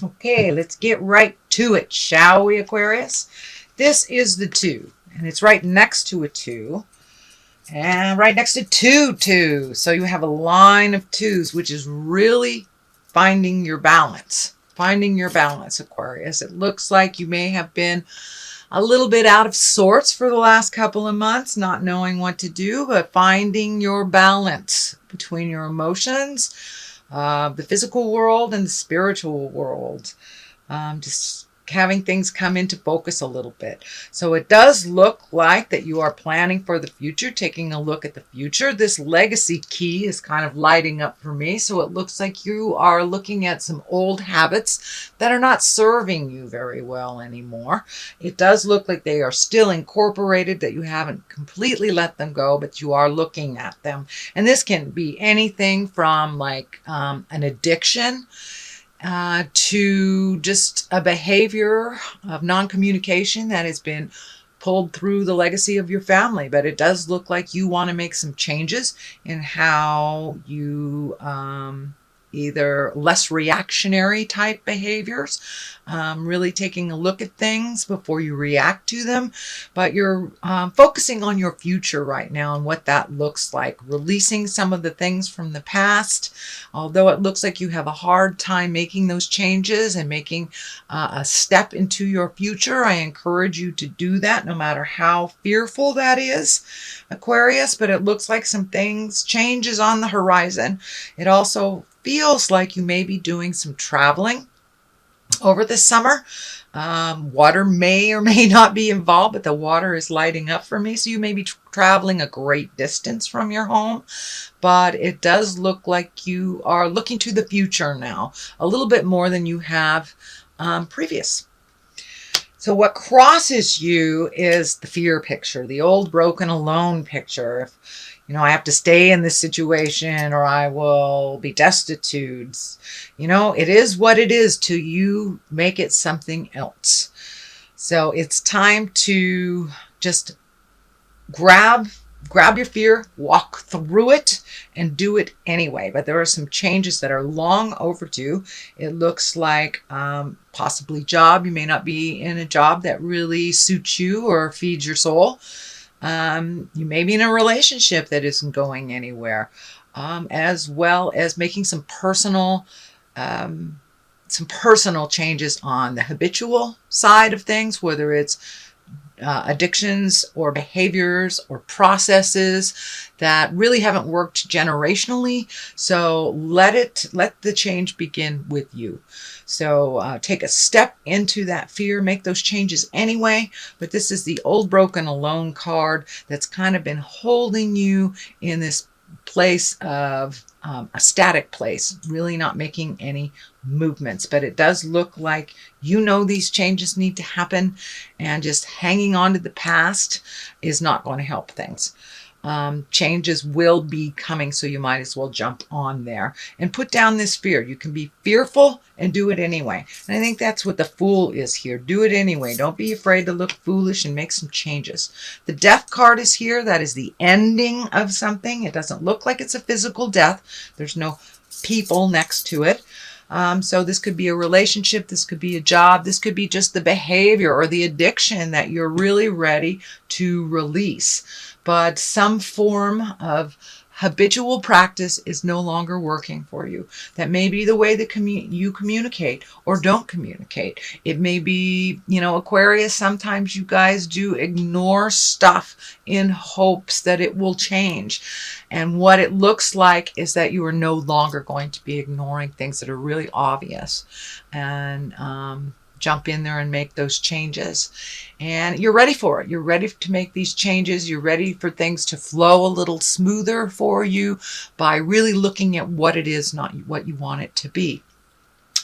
Okay, let's get right to it, shall we, Aquarius? This is the 2, and it's right next to a 2, and right next to 2. So you have a line of 2s, which is really finding your balance. Finding your balance, Aquarius. It looks like you may have been a little bit out of sorts for the last couple of months, not knowing what to do, but finding your balance between your emotions, the physical world and the spiritual world. Just having things come into focus a little bit. So it does look like that you are planning for the future, taking a look at the future. This legacy key is kind of lighting up for me. So it looks like you are looking at some old habits that are not serving you very well anymore. It does look like they are still incorporated, that you haven't completely let them go, but you are looking at them. And this can be anything from like an addiction to just a behavior of non-communication that has been pulled through the legacy of your family. But it does look like you want to make some changes in how you either less reactionary type behaviors, really taking a look at things before you react to them. But you're focusing on your future right now and what that looks like, releasing some of the things from the past. Although it looks like you have a hard time making those changes and making a step into your future, I encourage you to do that no matter how fearful that is, Aquarius. But it looks like some changes on the horizon. It also feels like you may be doing some traveling over the summer. Water may or may not be involved, but the water is lighting up for me. So you may be traveling a great distance from your home, but it does look like you are looking to the future now, a little bit more than you have previous. So what crosses you is the fear picture, the old broken alone picture. If, I have to stay in this situation or I will be destitute. It is what it is till you make it something else. So it's time to just grab your fear, walk through it, and do it anyway. But there are some changes that are long overdue. It looks like possibly job. You may not be in a job that really suits you or feeds your soul. You may be in a relationship that isn't going anywhere, as well as making some personal changes on the habitual side of things, whether it's addictions or behaviors or processes that really haven't worked generationally. So let the change begin with you. So take a step into that fear, make those changes anyway. But this is the old broken alone card that's kind of been holding you in this place of a static place, really not making any movements. But it does look like these changes need to happen, and just hanging on to the past is not going to help things. Changes will be coming, so you might as well jump on there and put down this fear. You can be fearful and do it anyway. And I think that's what the Fool is here. Do it anyway. Don't be afraid to look foolish and make some changes. The Death card is here. That is the ending of something. It doesn't look like it's a physical death. There's no people next to it. So this could be a relationship, this could be a job, this could be just the behavior or the addiction that you're really ready to release. But some form of habitual practice is no longer working for you. That may be the way that you communicate or don't communicate. It may be, Aquarius, sometimes you guys do ignore stuff in hopes that it will change. And what it looks like is that you are no longer going to be ignoring things that are really obvious. And jump in there and make those changes. And you're ready for it. You're ready to make these changes. You're ready for things to flow a little smoother for you by really looking at what it is, not what you want it to be.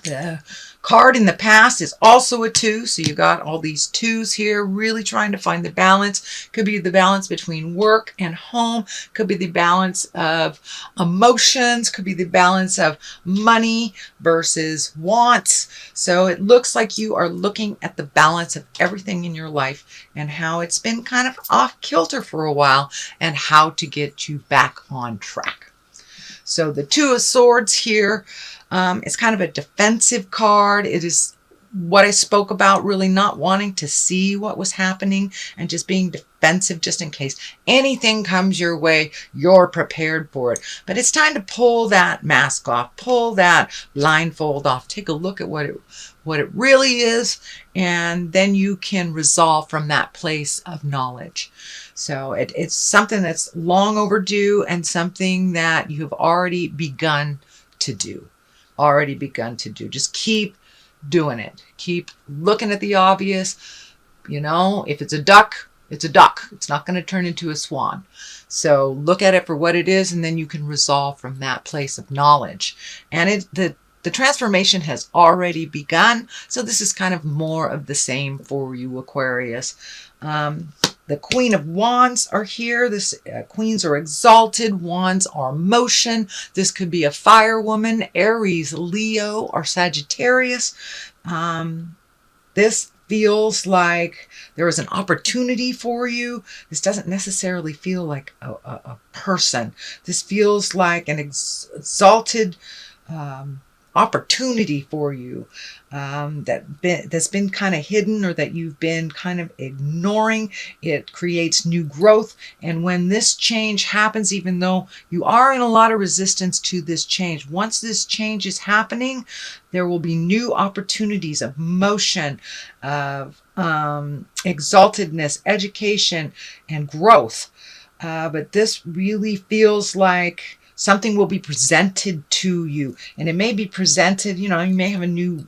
The card in the past is also a 2. So you got all these 2s here, really trying to find the balance. Could be the balance between work and home. Could be the balance of emotions. Could be the balance of money versus wants. So it looks like you are looking at the balance of everything in your life and how it's been kind of off kilter for a while and how to get you back on track. So the Two of Swords here is kind of a defensive card. It is what I spoke about, really not wanting to see what was happening and just being defensive just in case anything comes your way, you're prepared for it. But it's time to pull that mask off, pull that blindfold off, take a look at what it really is, and then you can resolve from that place of knowledge. So it's something that's long overdue and something that you have already begun to do. Just keep doing it. Keep looking at the obvious. You know, if it's a duck, it's a duck. It's not going to turn into a swan. So look at it for what it is, and then you can resolve from that place of knowledge. And the transformation has already begun. So this is kind of more of the same for you, Aquarius. The Queen of Wands are here. Queens are exalted. Wands are motion. This could be a fire woman, Aries, Leo, or Sagittarius. This feels like there is an opportunity for you. This doesn't necessarily feel like a person. This feels like an exalted opportunity for you that's been kind of hidden, or that you've been kind of ignoring. It creates new growth, and when this change happens, even though you are in a lot of resistance to this change, once this change is happening, there will be new opportunities of motion, of exaltedness, education, and growth. But this really feels like something will be presented to you, and it may be presented, you know, you may have a new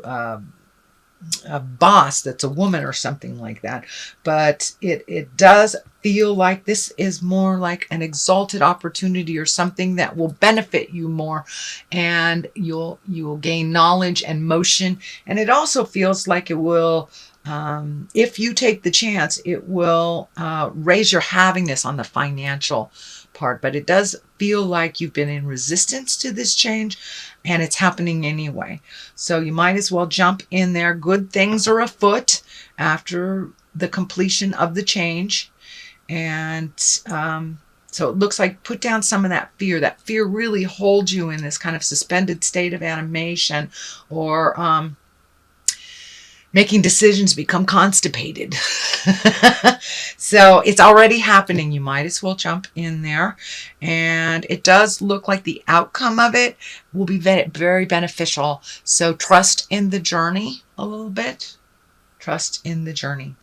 a boss that's a woman or something like that, but it does feel like this is more like an exalted opportunity or something that will benefit you more, and you will gain knowledge and motion. And it also feels like it will, if you take the chance, it will raise your havingness on the financial part. But it does feel like you've been in resistance to this change, and it's happening anyway. So you might as well jump in there. Good things are afoot after the completion of the change. And so it looks like put down some of that fear. That fear really holds you in this kind of suspended state of animation, or making decisions become constipated. So it's already happening. You might as well jump in there. And it does look like the outcome of it will be very beneficial. So trust in the journey a little bit. Trust in the journey.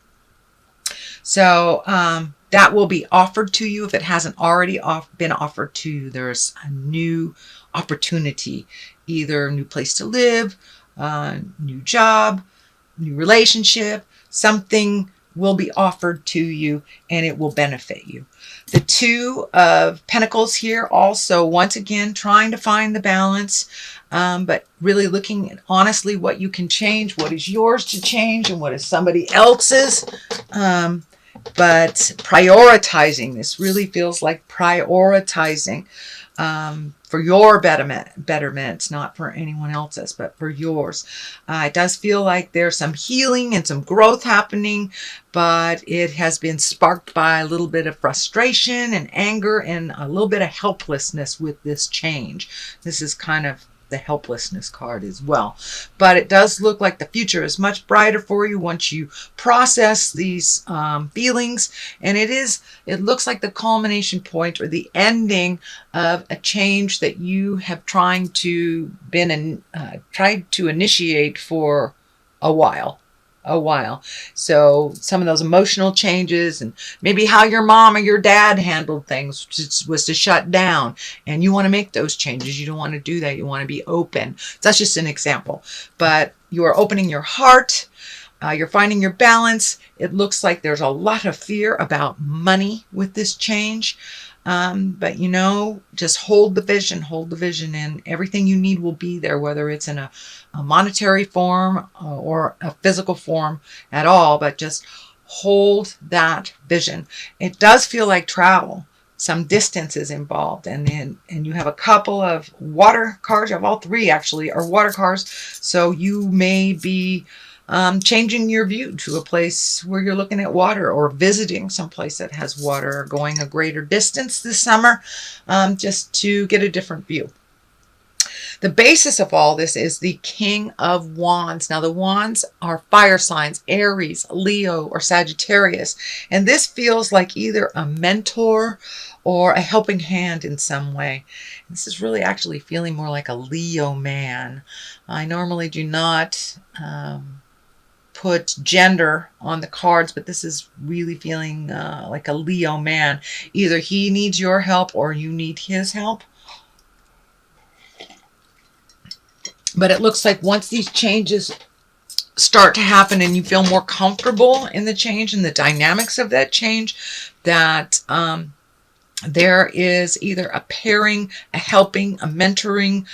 So that will be offered to you if it hasn't already been offered to you. There's a new opportunity, either a new place to live, new job, new relationship. Something will be offered to you, and it will benefit you. The Two of Pentacles here also, once again, trying to find the balance, but really looking at honestly what you can change, what is yours to change, and what is somebody else's. But prioritizing, this really feels like prioritizing for your betterment, not for anyone else's, but for yours. It does feel like there's some healing and some growth happening, but it has been sparked by a little bit of frustration and anger and a little bit of helplessness with this change. This is kind of the helplessness card as well. But it does look like the future is much brighter for you once you process these feelings. And it looks like the culmination point, or the ending of a change that you have tried to initiate for a while. So some of those emotional changes, and maybe how your mom or your dad handled things was to shut down, and you want to make those changes. You don't want to do that. You want to be open. So that's just an example, but you are opening your heart. You're finding your balance. It looks like there's a lot of fear about money with this change. But you know, just hold the vision, and everything you need will be there, whether it's in a monetary form or a physical form at all, but just hold that vision. It does feel like travel. Some distance is involved, and you have a couple of water cards. You have all three actually are water cards. So you may be changing your view to a place where you're looking at water, or visiting someplace that has water, or going a greater distance this summer just to get a different view. The basis of all this is the King of Wands. Now, the Wands are fire signs, Aries, Leo, or Sagittarius. And this feels like either a mentor or a helping hand in some way. This is really actually feeling more like a Leo man. I normally do not put gender on the cards, but this is really feeling like a Leo man. Either he needs your help or you need his help. But it looks like once these changes start to happen and you feel more comfortable in the change and the dynamics of that change, that there is either a pairing, a helping, a mentoring,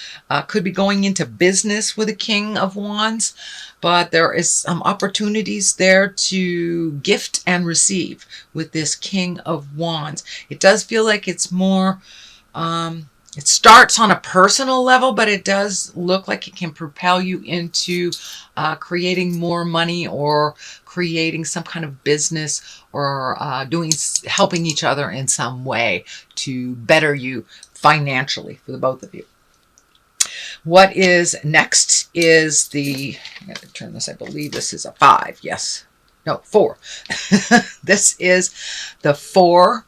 could be going into business with a King of Wands, but there is some opportunities there to gift and receive with this King of Wands. It does feel like it's more, it starts on a personal level, but it does look like it can propel you into creating more money or creating some kind of business or helping each other in some way to better you financially for the both of you. What is next is I got to turn this, I believe this is a 5. Yes. No, 4. This is the 4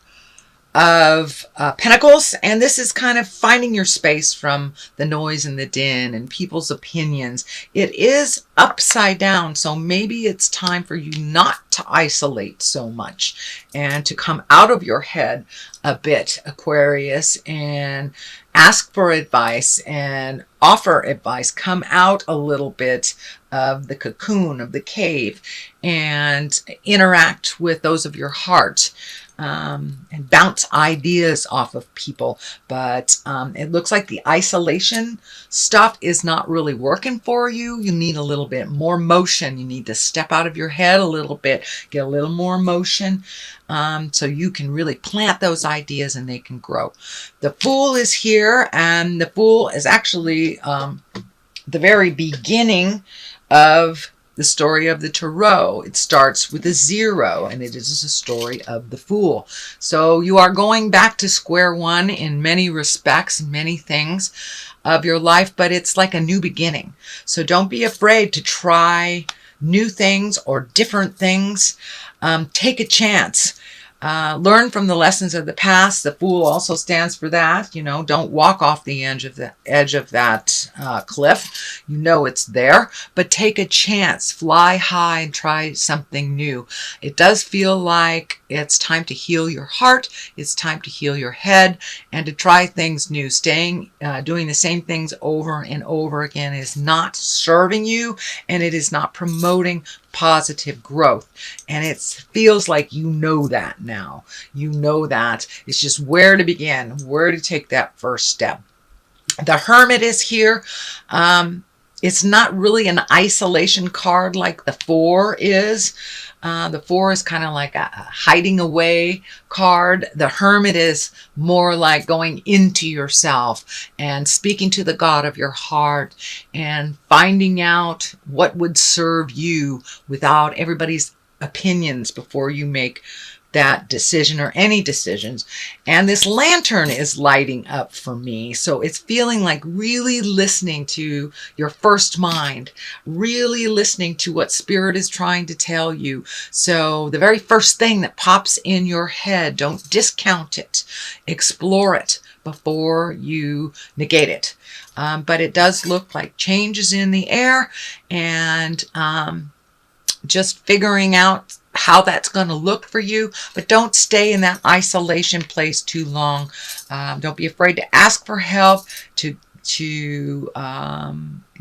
of Pentacles, and this is kind of finding your space from the noise and the din and people's opinions. It is upside down, so maybe it's time for you not to isolate so much and to come out of your head a bit, Aquarius, and ask for advice and offer advice. Come out a little bit of the cocoon, of the cave, and interact with those of your heart. And bounce ideas off of people. But it looks like the isolation stuff is not really working for you. You need a little bit more motion. You need to step out of your head a little bit, get a little more motion, so you can really plant those ideas and they can grow. The Fool is here, and the Fool is actually the very beginning of the story of the Tarot. It starts with a 0, and it is a story of the Fool. So you are going back to square one in many respects, many things of your life, but it's like a new beginning. So don't be afraid to try new things or different things. Take a chance. Learn from the lessons of the past. The Fool also stands for that. You know, don't walk off the edge of that cliff. You know it's there, but take a chance. Fly high and try something new. It does feel like it's time to heal your heart. It's time to heal your head and to try things new. Doing the same things over and over again is not serving you, and it is not promoting positive growth. And it feels like you know that now. You know that. It's just where to begin, where to take that first step. The Hermit is here. It's not really an isolation card like the 4 is. The 4 is kind of like a hiding away card. The Hermit is more like going into yourself and speaking to the God of your heart and finding out what would serve you without everybody's opinions before you make that decision or any decisions. And this lantern is lighting up for me. So it's feeling like really listening to your first mind, really listening to what Spirit is trying to tell you. So the very first thing that pops in your head, don't discount it. Explore it before you negate it. But it does look like change is in the air, and just figuring out how that's going to look for you. But don't stay in that isolation place too long. Don't be afraid to ask for help, to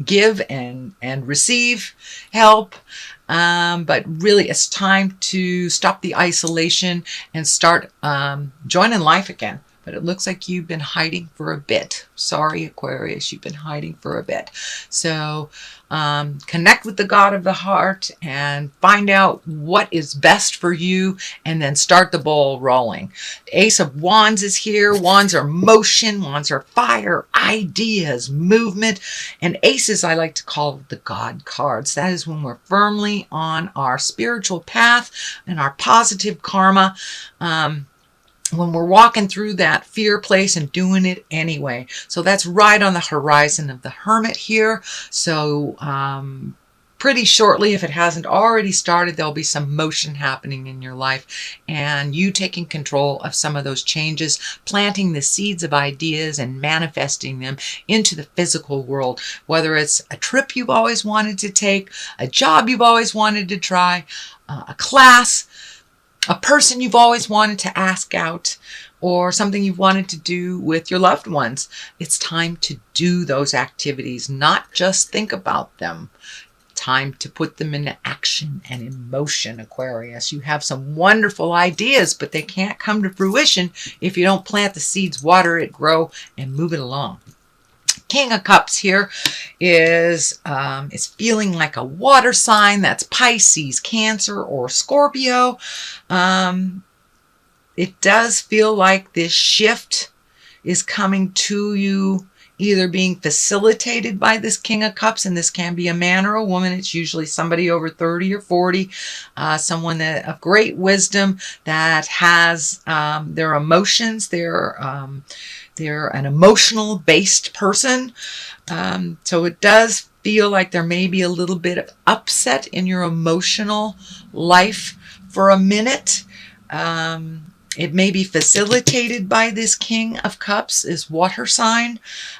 give and receive help. But really it's time to stop the isolation and start joining life again. But it looks like you've been hiding for a bit. Sorry, Aquarius, you've been hiding for a bit. So connect with the God of the heart and find out what is best for you, and then start the ball rolling. Ace of Wands is here. Wands are motion. Wands are fire, ideas, movement. And aces I like to call the God cards. That is when we're firmly on our spiritual path and our positive karma. when we're walking through that fear place and doing it anyway. So that's right on the horizon of the Hermit here. So pretty shortly, if it hasn't already started, there'll be some motion happening in your life, and you taking control of some of those changes, planting the seeds of ideas and manifesting them into the physical world, whether it's a trip you've always wanted to take, a job you've always wanted to try, a class, a person you've always wanted to ask out, or something you've wanted to do with your loved ones. It's time to do those activities, not just think about them. Time to put them into action and in motion, Aquarius. You have some wonderful ideas, but they can't come to fruition if you don't plant the seeds, water it, grow, and move it along. King of Cups here is feeling like a water sign. That's Pisces, Cancer, or Scorpio. It does feel like this shift is coming to you, either being facilitated by this King of Cups, and this can be a man or a woman. It's usually somebody over 30 or 40, someone that of great wisdom that has their emotions. They're an emotional based person. So it does feel like there may be a little bit of upset in your emotional life for a minute. It may be facilitated by this King of Cups, this water sign,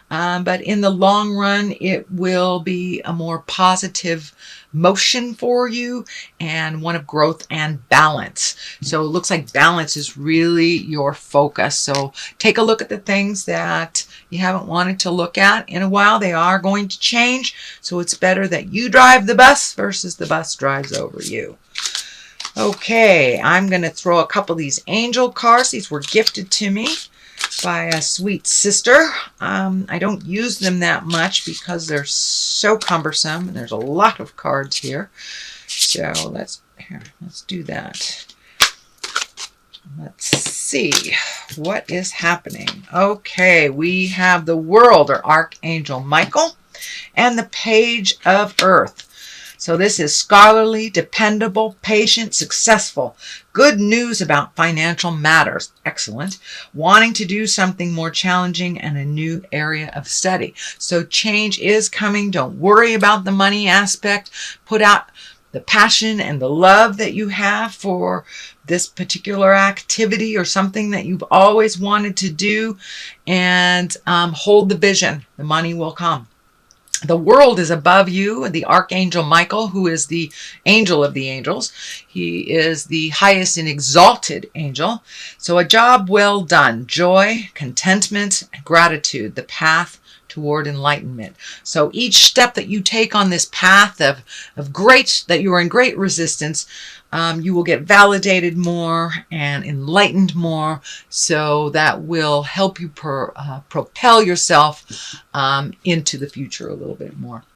but in the long run, it will be a more positive motion for you and one of growth and balance. So it looks like balance is really your focus. So take a look at the things that you haven't wanted to look at in a while. They are going to change. So it's better that you drive the bus versus the bus drives over you. Okay, I'm going to throw a couple of these angel cards. These were gifted to me by a sweet sister. I don't use them that much because they're so cumbersome, and there's a lot of cards here. So let's do that. Let's see what is happening. Okay, we have the World, or Archangel Michael, and the Page of Earth. So this is scholarly, dependable, patient, successful. Good news about financial matters. Excellent. Wanting to do something more challenging and a new area of study. So change is coming. Don't worry about the money aspect. Put out the passion and the love that you have for this particular activity or something that you've always wanted to do, and hold the vision. The money will come. The World is above you, the Archangel Michael, who is the angel of the angels. He is the highest and exalted angel. So a job well done, joy, contentment, gratitude, the path toward enlightenment. So each step that you take on this path of great, that you are in great resistance, you will get validated more and enlightened more. So that will help you propel yourself into the future a little bit more.